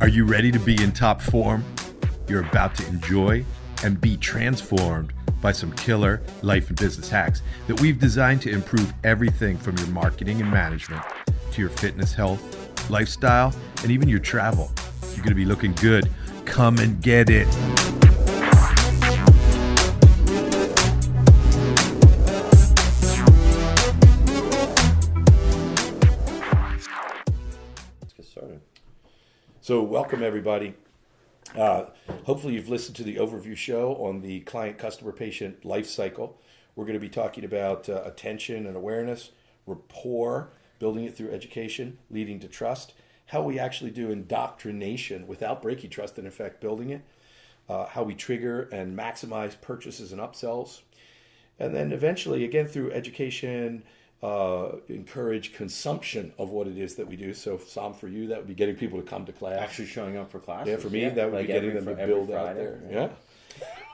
Are you ready to be in top form? You're about to enjoy and be transformed by some killer life and business hacks that we've designed to improve everything from your marketing and management to your fitness, health, lifestyle, and even your travel. You're going to be looking good. Come and get it. Let's get started. So welcome everybody. Hopefully you've listened to the overview show on the client, customer, patient life cycle. We're going to be talking about attention and awareness, rapport, building it through education, leading to trust, how we actually do indoctrination without breaking trust and in fact building it, how we trigger and maximize purchases and upsells, and then eventually again through education, encourage consumption of what it is that we do. So, Sam, for you, that would be getting people to come to class. Actually showing up for classes. Yeah, for me, that would like be getting them to build out there.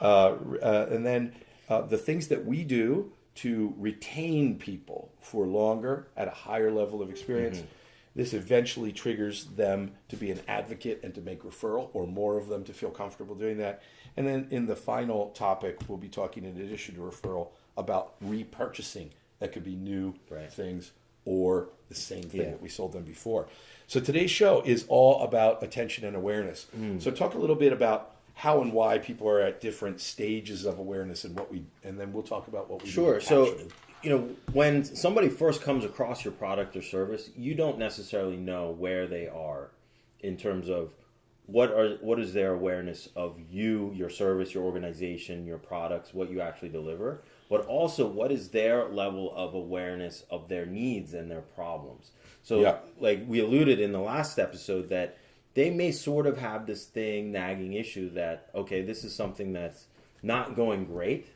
And then the things that we do to retain people for longer at a higher level of experience. Mm-hmm. This eventually triggers them to be an advocate and to make referral, or more of them to feel comfortable doing that. And then in the final topic, we'll be talking in addition to referral about repurchasing. That could be new things or the same thing that we sold them before. So today's show is all about attention and awareness. So talk a little bit about how and why people are at different stages of awareness and and then we'll talk about what we do. Sure. So, when somebody first comes across your product or service, you don't necessarily know where they are in terms of what is their awareness of you, your service, your organization, your products, what you actually deliver. But also, what is their level of awareness of their needs and their problems? So, like we alluded in the last episode, that they may sort of have this nagging issue that, okay, this is something that's not going great,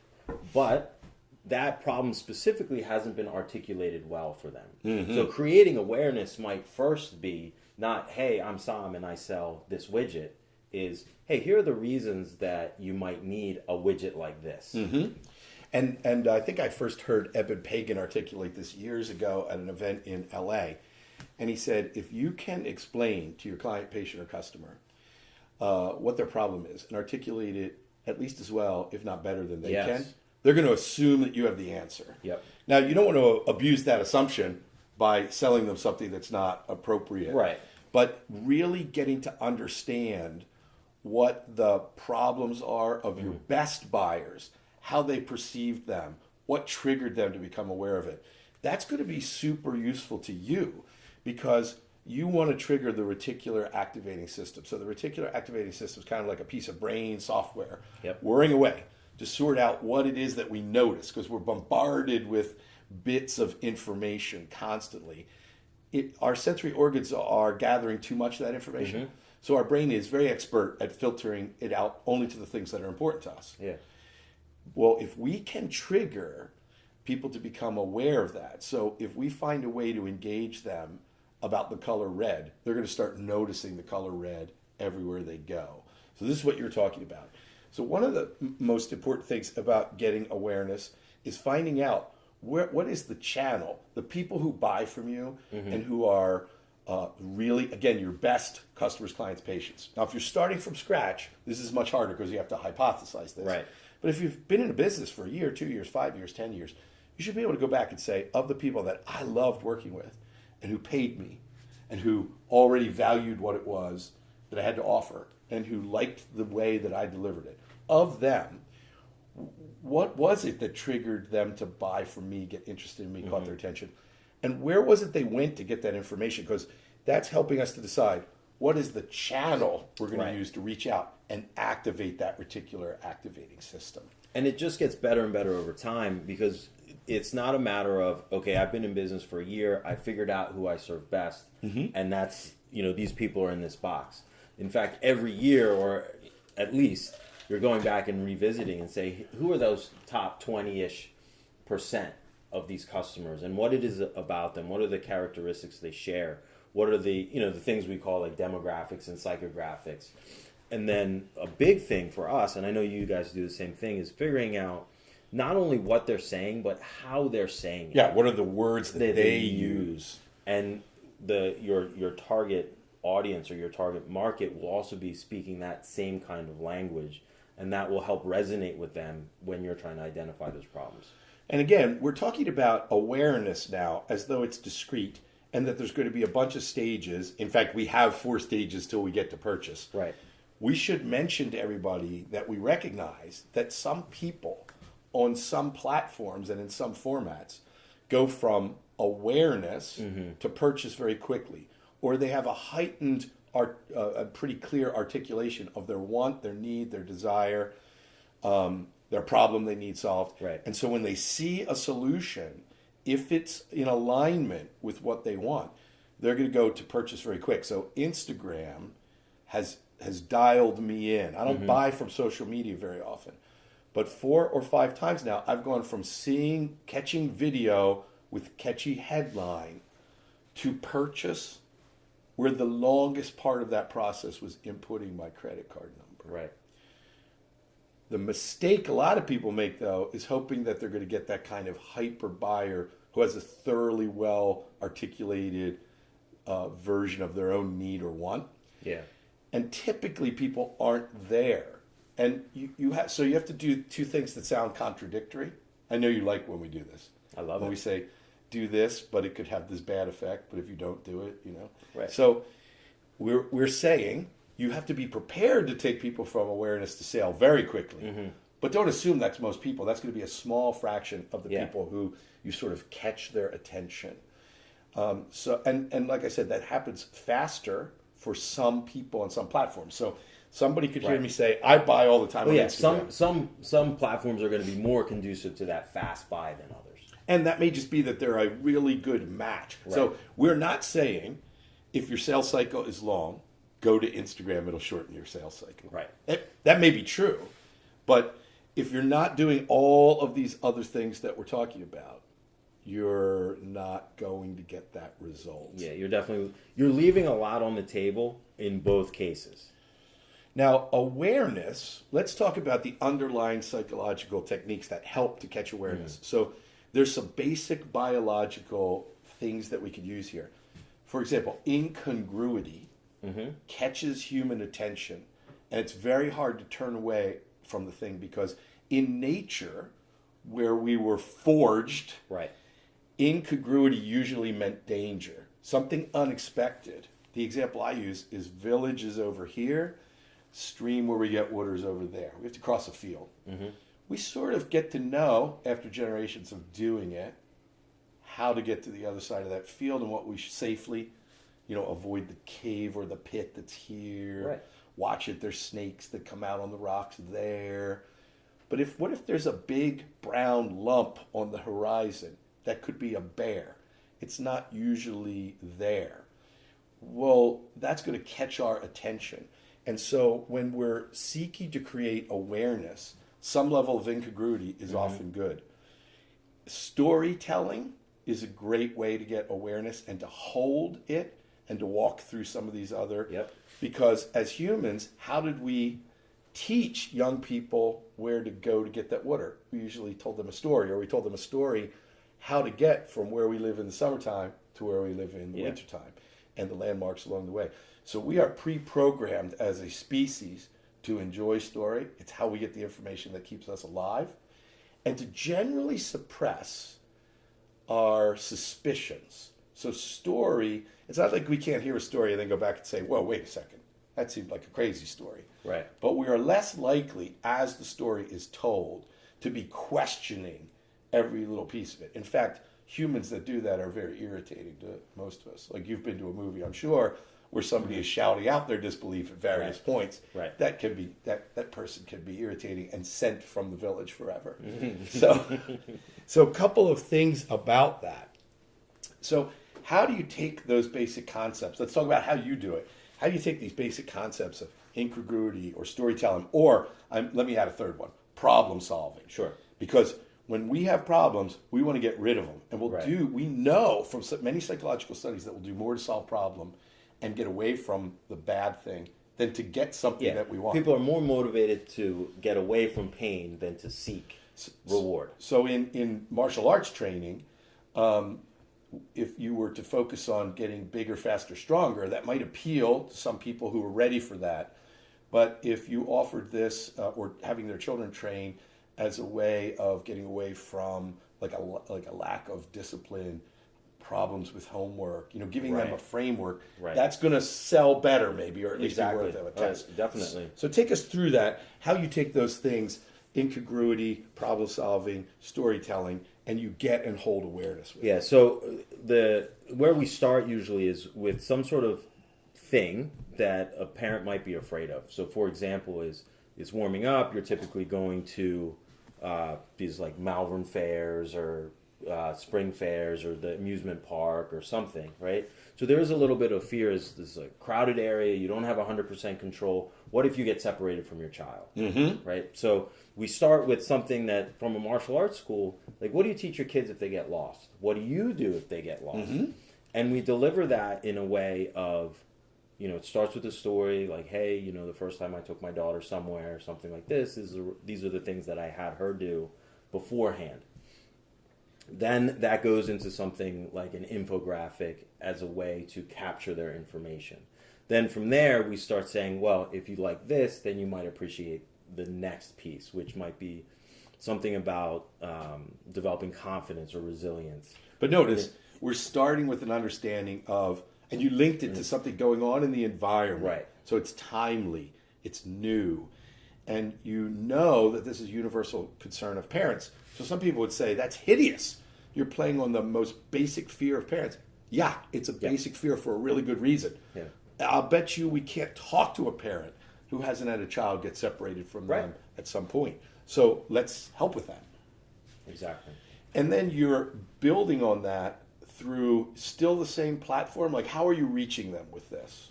but that problem specifically hasn't been articulated well for them. Mm-hmm. So creating awareness might first be not, hey, I'm Sam and I sell this widget, is, hey, here are the reasons that you might need a widget like this. Mm-hmm. And I think I first heard Eben Pagan articulate this years ago at an event in LA. And he said, if you can explain to your client, patient, or customer what their problem is and articulate it at least as well, if not better than they can, they're going to assume that you have the answer. Yep. Now, you don't want to abuse that assumption by selling them something that's not appropriate. Right. But really getting to understand what the problems are of your best buyers, how they perceived them, what triggered them to become aware of it. That's going to be super useful to you because you want to trigger the reticular activating system. So the reticular activating system is kind of like a piece of brain software whirring away to sort out what it is that we notice, because we're bombarded with bits of information constantly. Our sensory organs are gathering too much of that information. Mm-hmm. So our brain is very expert at filtering it out only to the things that are important to us. Yeah. Well, if we can trigger people to become aware of that, so if we find a way to engage them about the color red, they're going to start noticing the color red everywhere they go. So this is what you're talking about. So one of the most important things about getting awareness is finding out what is the channel, the people who buy from you and who are really, again, your best customers, clients, patients. Now, if you're starting from scratch, this is much harder because you have to hypothesize this. Right. But if you've been in a business for a year, 2 years, 5 years, 10 years, you should be able to go back and say, of the people that I loved working with and who paid me and who already valued what it was that I had to offer and who liked the way that I delivered it, of them, what was it that triggered them to buy from me, get interested in me, caught their attention? And where was it they went to get that information? Because that's helping us to decide what is the channel we're going to use to reach out and activate that reticular activating system. And it just gets better and better over time, because it's not a matter of, okay, I've been in business for a year, I figured out who I serve best, and that's, these people are in this box. In fact, every year, or at least, you're going back and revisiting and say, who are those top 20-ish% of these customers, and what it is about them? What are the characteristics they share? What are the the things we call like demographics and psychographics? And then a big thing for us, and I know you guys do the same thing, is figuring out not only what they're saying, but how they're saying it. Yeah, what are the words that they use? And your target audience or your target market will also be speaking that same kind of language, and that will help resonate with them when you're trying to identify those problems. And again, we're talking about awareness now as though it's discrete and that there's going to be a bunch of stages. In fact, we have 4 stages till we get to purchase. Right. We should mention to everybody that we recognize that some people on some platforms and in some formats go from awareness to purchase very quickly, or they have a heightened, a pretty clear articulation of their want, their need, their desire, their problem they need solved. Right. And so when they see a solution, if it's in alignment with what they want, they're going to go to purchase very quick. So Instagram has dialed me in. I don't buy from social media very often, but 4 or 5 times now I've gone from catching video with catchy headline to purchase, where the longest part of that process was inputting my credit card number. Right. The mistake a lot of people make, though, is hoping that they're going to get that kind of hyper buyer who has a thoroughly well articulated version of their own need or want. Yeah. And typically people aren't there. And you have to do 2 things that sound contradictory. I know you like when we do this. I love when it. we say, do this, but it could have this bad effect. But if you don't do it, Right. So we're saying you have to be prepared to take people from awareness to sale very quickly. But don't assume that's most people. That's going to be a small fraction of the people who you sort of catch their attention. And like I said, that happens faster for some people on some platforms. So somebody could hear me say, I buy all the time on Instagram. Some platforms are going to be more conducive to that fast buy than others. And that may just be that they're a really good match. Right. So we're not saying if your sales cycle is long, go to Instagram, it'll shorten your sales cycle. Right. That may be true. But if you're not doing all of these other things that we're talking about, you're not going to get that result. Yeah, you're leaving a lot on the table in both cases. Now, awareness, let's talk about the underlying psychological techniques that help to catch awareness. So there's some basic biological things that we could use here. For example, incongruity catches human attention, and it's very hard to turn away from the thing because in nature, where we were forged, Right. incongruity usually meant danger, something unexpected. The example I use is village is over here, stream where we get water is over there. We have to cross a field. We sort of get to know, after generations of doing it, how to get to the other side of that field and what we should safely, avoid the cave or the pit that's here. Right. Watch it. There's snakes that come out on the rocks there. But what if there's a big brown lump on the horizon that could be a bear? It's not usually there. Well, that's going to catch our attention. And so when we're seeking to create awareness, some level of incongruity is often good. Storytelling is a great way to get awareness and to hold it and to walk through some of these other. Yep. Because as humans, how did we teach young people where to go to get that water? We usually told them a story, or we told them a story how to get from where we live in the summertime to where we live in the wintertime and the landmarks along the way. So we are pre-programmed as a species to enjoy story. It's how we get the information that keeps us alive, and to generally suppress our suspicions. So story, it's not like we can't hear a story and then go back and say, whoa, wait a second. That seemed like a crazy story. Right. But we are less likely, as the story is told, to be questioning every little piece of it. In fact, humans that do that are very irritating to most of us. Like, you've been to a movie, I'm sure, where somebody is shouting out their disbelief at various points. Right. That can be that person can be irritating and sent from the village forever. So a couple of things about that. So how do you take those basic concepts? Let's talk about how you do it. How do you take these basic concepts of incongruity or storytelling, or let me add a third one, problem solving. Sure. Because when we have problems, we want to get rid of them. And we know from many psychological studies that we'll do more to solve problem and get away from the bad thing than to get something that we want. People are more motivated to get away from pain than to seek reward. So in martial arts training, if you were to focus on getting bigger, faster, stronger, that might appeal to some people who are ready for that. But if you offered this or having their children train as a way of getting away from like a lack of discipline, problems with homework, giving them a framework, that's going to sell better maybe, or at least be worth a test. Definitely. So take us through that, how you take those things, incongruity, problem solving, storytelling, and you get and hold awareness with it. So where we start usually is with some sort of thing that a parent might be afraid of. So for example, it's warming up, you're typically going to these like Malvern fairs or spring fairs or the amusement park or something, right? So there is a little bit of fear. Is this a crowded area? You don't have 100% control. What if you get separated from your child, right? So we start with something that from a martial arts school, like what do you teach your kids if they get lost? What do you do if they get lost? And we deliver that in a way of, it starts with a story like, hey, the first time I took my daughter somewhere, something like this, these are the things that I had her do beforehand. Then that goes into something like an infographic as a way to capture their information. Then from there, we start saying, well, if you like this, then you might appreciate the next piece, which might be something about developing confidence or resilience. But notice, we're starting with an understanding of, and you linked it to something going on in the environment. Right. So it's timely, it's new, and you know that this is universal concern of parents. So some people would say, that's hideous. You're playing on the most basic fear of parents. Yeah, it's a basic fear for a really good reason. Yeah. I'll bet you we can't talk to a parent who hasn't had a child get separated from them at some point. So let's help with that. Exactly. And then you're building on that through still the same platform. Like, how are you reaching them with this?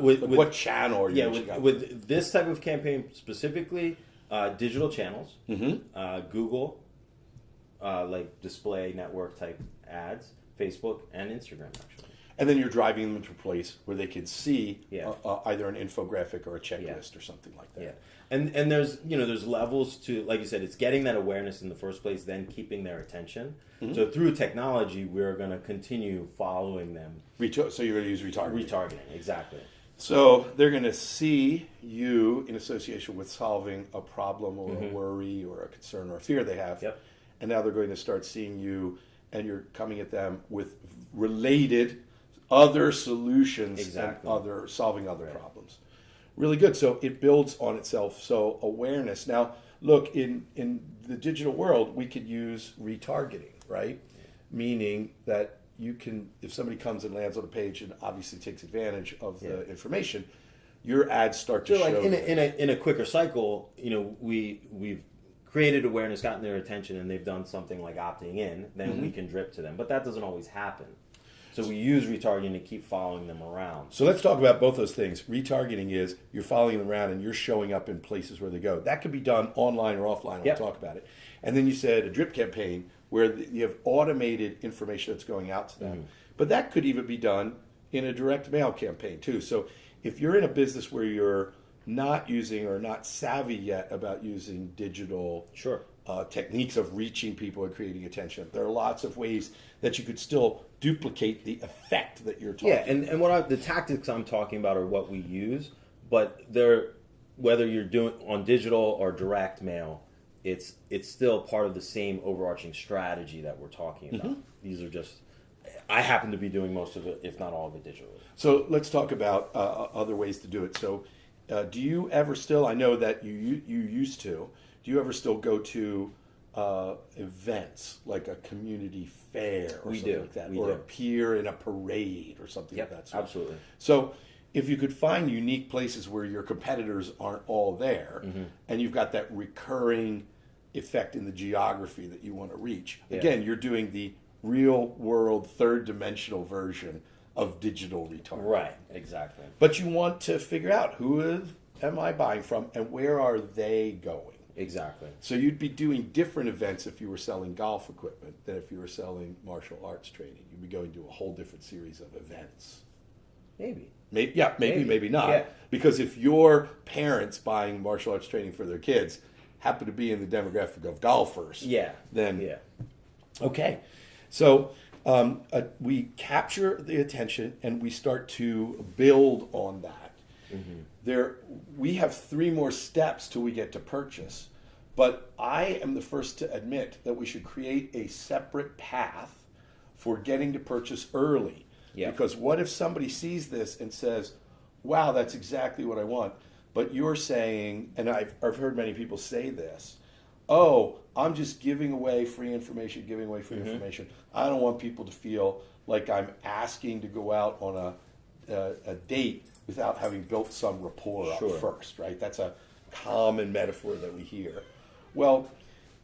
With what channel are you reaching out? With this type of campaign specifically, digital channels, Google, like display network type ads, Facebook, and Instagram, actually. And then you're driving them to a place where they can see either an infographic or a checklist or something like that. Yeah. And there's there's levels to, like you said, it's getting that awareness in the first place, then keeping their attention. So through technology, we're going to continue following them. So you're going to use retargeting. Retargeting, exactly. So they're going to see you in association with solving a problem or a worry or a concern or a fear they have. Yep. And now they're going to start seeing you, and you're coming at them with related other solutions and solving other problems. Really good. So it builds on itself. So awareness. Now, look, in the digital world, we could use retargeting, right? Meaning that you can, if somebody comes and lands on a page and obviously takes advantage of the information, your ads start to show. In a quicker cycle, we've created awareness, gotten their attention, and they've done something like opting in, then we can drip to them. But that doesn't always happen. So we use retargeting to keep following them around. So let's talk about both those things. Retargeting is you're following them around and you're showing up in places where they go. That could be done online or offline. We'll talk about it. And then you said a drip campaign where you have automated information that's going out to them. But that could even be done in a direct mail campaign too. So if you're in a business where you're not using or not savvy yet about using digital techniques of reaching people and creating attention, there are lots of ways that you could still duplicate the effect that you're talking about. And the tactics I'm talking about are what we use, but whether you're doing on digital or direct mail, it's still part of the same overarching strategy that we're talking about. These are just, I happen to be doing most of it, if not all of it, digitally. So let's talk about other ways to do it. So do you ever still, I know that you used to, do you ever still go to events like a community fair or something like that, or appear in a parade or something like that? Absolutely. So if you could find unique places where your competitors aren't all there, and you've got that recurring effect in the geography that you want to reach, again, you're doing the real world third dimensional version of digital retargeting. Right, exactly. But you want to figure out who am I buying from and where are they going? Exactly. So you'd be doing different events if you were selling golf equipment than if you were selling martial arts training. You'd be going to a whole different series of events. Maybe, maybe not. Yeah. Because if your parents buying martial arts training for their kids happen to be in the demographic of golfers, then okay. So We capture the attention and we start to build on that. We have 3 more steps till we get to purchase. But I am the first to admit that we should create a separate path for getting to purchase early. Yeah. Because what if somebody sees this and says, wow, that's exactly what I want. But you're saying, and I've heard many people say this, oh, I'm just giving away free information, information. I don't want people to feel like I'm asking to go out on a date without having built some rapport up first, right? That's a common metaphor that we hear. Well,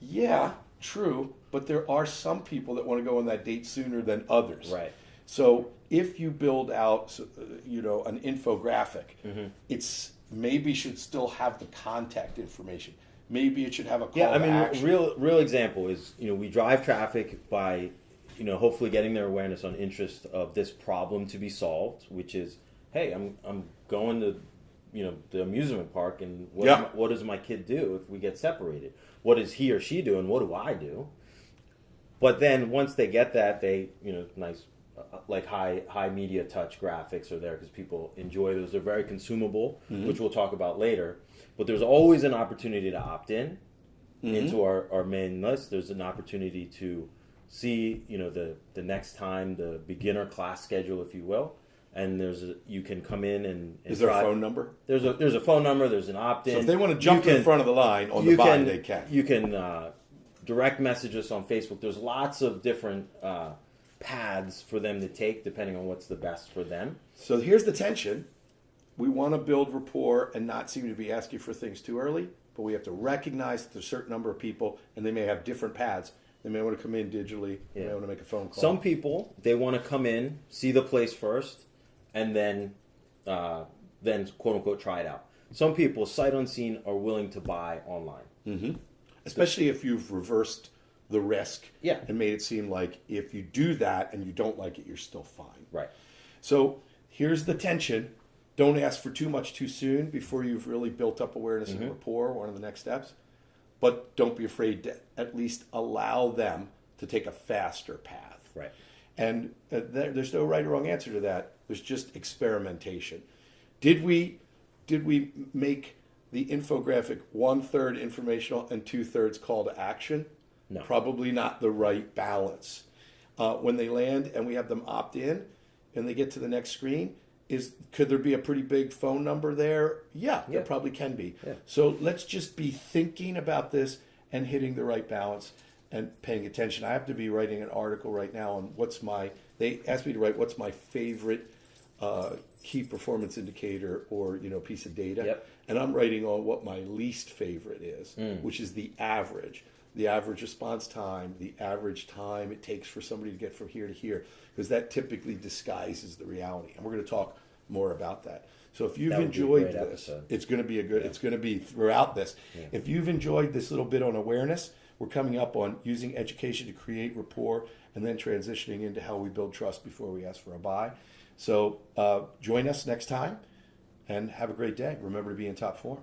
yeah, true, but there are some people that want to go on that date sooner than others. Right. So if you build out, an infographic, it's maybe should still have the contact information. Maybe it should have a call to action. real example is, we drive traffic by, hopefully getting their awareness on interest of this problem to be solved, which is, hey, I'm going to, the amusement park, and what does my kid do if we get separated? What does he or she do, and what do I do? But then once they get that, they, nice, like high media touch graphics are there because people enjoy those. They're very consumable, which we'll talk about later. But there's always an opportunity to opt in into our main list. There's an opportunity to see, the next time, the beginner class schedule, if you will. And you can come in and is there a phone number? There's a phone number. There's an opt-in. So if they want to jump in front of the line on the buy, they can. You can direct message us on Facebook. There's lots of different paths for them to take depending on what's the best for them. So here's the tension. We want to build rapport and not seem to be asking for things too early, but we have to recognize that there's a certain number of people and they may have different paths. They may want to come in digitally. They may want to make a phone call. Some people, they want to come in, see the place first, and then quote unquote try it out. Some people, sight unseen, are willing to buy online. Especially if you've reversed the risk Yeah. and made it seem like if you do that and you don't like it, you're still fine. Right. So here's the tension. Don't ask for too much too soon before you've really built up awareness and rapport, one of the next steps. But don't be afraid to at least allow them to take a faster path. Right. And there's no right or wrong answer to that. There's just experimentation. Did we make the infographic 1/3 informational and 2/3 call to action? No. Probably not the right balance. When they land and we have them opt in and they get to the next screen, could there be a pretty big phone number there? Yeah, there probably can be. Yeah. So let's just be thinking about this and hitting the right balance and paying attention. I have to be writing an article right now on they asked me to write what's my favorite key performance indicator or piece of data. Yep. And I'm writing on what my least favorite is, which is the average response time, the average time it takes for somebody to get from here to here, because that typically disguises the reality. And we're going to talk more about that. So if you've That would be a enjoyed great this, episode. it's going to be it's going to be throughout this. Yeah. If you've enjoyed this little bit on awareness, we're coming up on using education to create rapport and then transitioning into how we build trust before we ask for a buy. So join us next time and have a great day. Remember to be in top form.